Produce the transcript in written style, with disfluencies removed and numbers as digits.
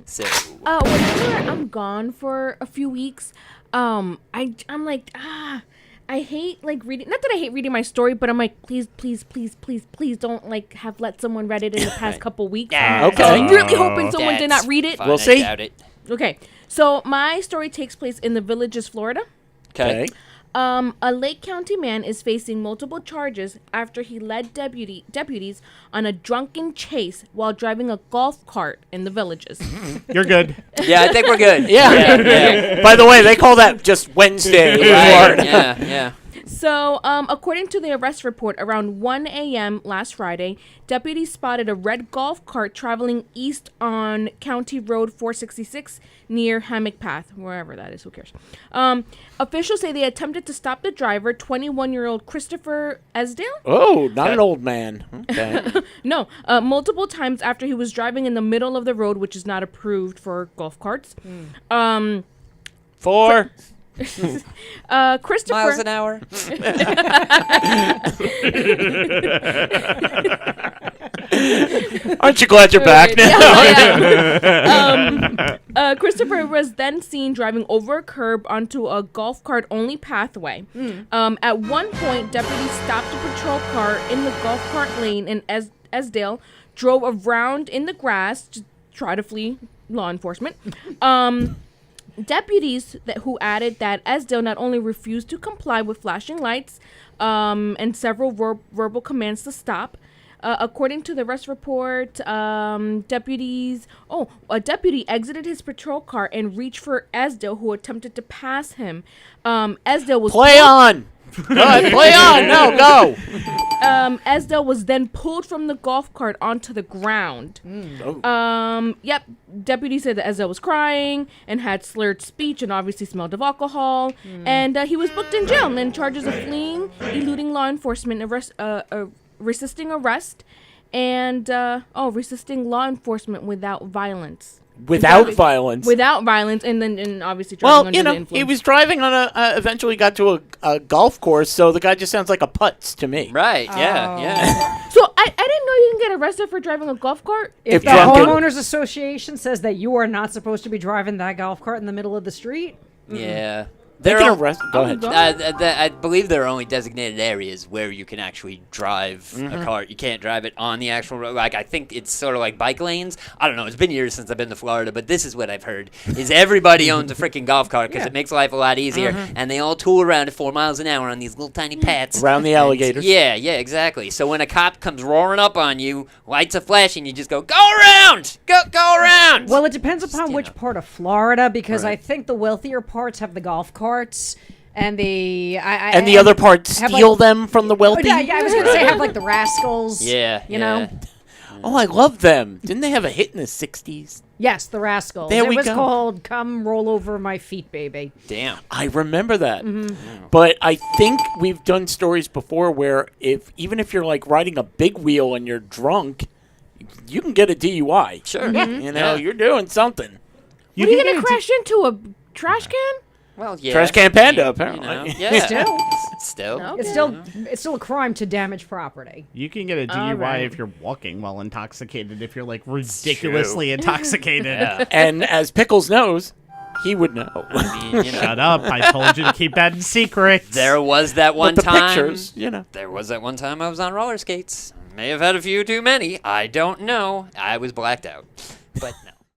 So. Whenever I'm gone for a few weeks, I'm like, I hate like reading. Not that I hate reading my story, but I'm like, please don't like have let someone read it in the past couple weeks. Okay. I'm really hoping someone did not read it. Fine, We'll see. I doubt it. Okay, so my story takes place in the Villages, Florida. Okay. A Lake County man is facing multiple charges after he led deputies on a drunken chase while driving a golf cart in the Villages. You're good. Yeah, I think we're good. Yeah. By the way, they call that just Wednesday in Florida. Yeah. So, according to the arrest report, around 1 a.m. last Friday, deputies spotted a red golf cart traveling east on County Road 466 near Hammock Path, wherever that is, who cares. Officials say they attempted to stop the driver, 21-year-old Christopher Esdale. Oh, not an old man. Okay. No, multiple times after he was driving in the middle of the road, which is not approved for golf carts. Four. Christopher. Miles an hour. Aren't you glad you're back now? Christopher was then seen driving over a curb onto a golf cart only pathway. At one point, deputies stopped a patrol car in the golf cart lane, and Esdale drove around in the grass to try to flee law enforcement. Deputies who added that Esdale not only refused to comply with flashing lights and several verbal commands to stop. According to the arrest report, a deputy exited his patrol car and reached for Esdale, who attempted to pass him. Esdale was Play on. Go ahead, play on. No, go. Esdale was then pulled from the golf cart onto the ground. Yep. Deputies said that Esdale was crying and had slurred speech and obviously smelled of alcohol. And he was booked in jail and charges of fleeing, eluding law enforcement, resisting arrest, and resisting law enforcement without violence. Without violence, and then obviously driving under the influence. He was driving on eventually got to a golf course, so the guy just sounds like a putz to me. Right, yeah. So I didn't know you can get arrested for driving a golf cart. If the drunken. homeowners association says that you are not supposed to be driving that golf cart in the middle of the street. Yeah. They can arrest. Go ahead. I believe there are only designated areas where you can actually drive a cart. You can't drive it on the actual road. Like, I think it's sort of like bike lanes. I don't know. It's been years since I've been to Florida, but this is what I've heard, is everybody owns a freaking golf cart because it makes life a lot easier, and they all tool around at 4 miles an hour on these little tiny paths. Around the alligators. Yeah, exactly. So when a cop comes roaring up on you, lights are flashing, you just go around! Go around! Well, it depends upon which part of Florida, because I think the wealthier parts have the golf carts. And the other part steal them from the wealthy. Yeah, I was gonna say have like the rascals. Yeah, you know. Oh, I love them. Didn't they have a hit in the '60s? Yes, the rascals. There we was go. called "Come Roll Over My Feet, Baby." Damn. I remember that. But I think we've done stories before where even if you're like riding a big wheel and you're drunk, you can get a DUI. Sure. You know, you're doing something. What are you gonna crash into a trash can? Well, yeah. Trash can panda, apparently. Yeah. Still. Still. It's still a crime to damage property. You can get a DUI if you're walking while intoxicated, if you're like ridiculously intoxicated. And as Pickles knows, he would know. I mean, Shut up. I told you to keep that in secret. There was that one But the time. pictures, you know. There was that one time I was on roller skates. May have had a few too many. I don't know. I was blacked out. But no.